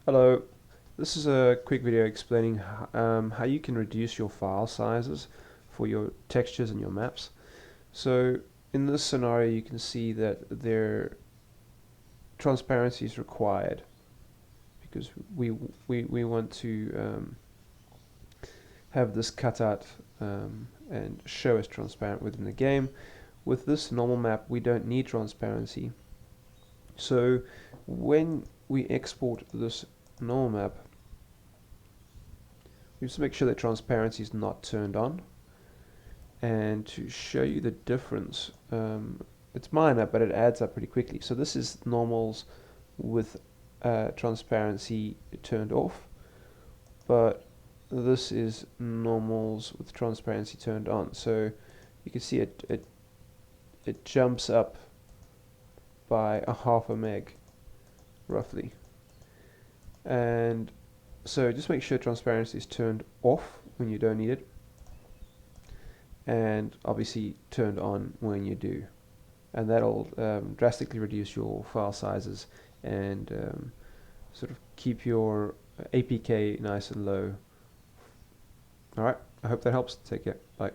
Hello, this is a quick video explaining how you can reduce your file sizes for your textures and your maps. So in this scenario you can see that there transparency is required because we want to have this cutout and show as transparent within the game. With this normal map we don't need transparency. So when we export this normal map, we just make sure that transparency is not turned on. And to show you the difference, it's minor but it adds up pretty quickly. So this is normals with transparency turned off, but this is normals with transparency turned on. So you can see it jumps up by a half a meg roughly. And so just make sure transparency is turned off when you don't need it, and obviously turned on when you do, and that'll drastically reduce your file sizes and sort of keep your APK nice and low. Alright, I hope that helps. Take care. Bye.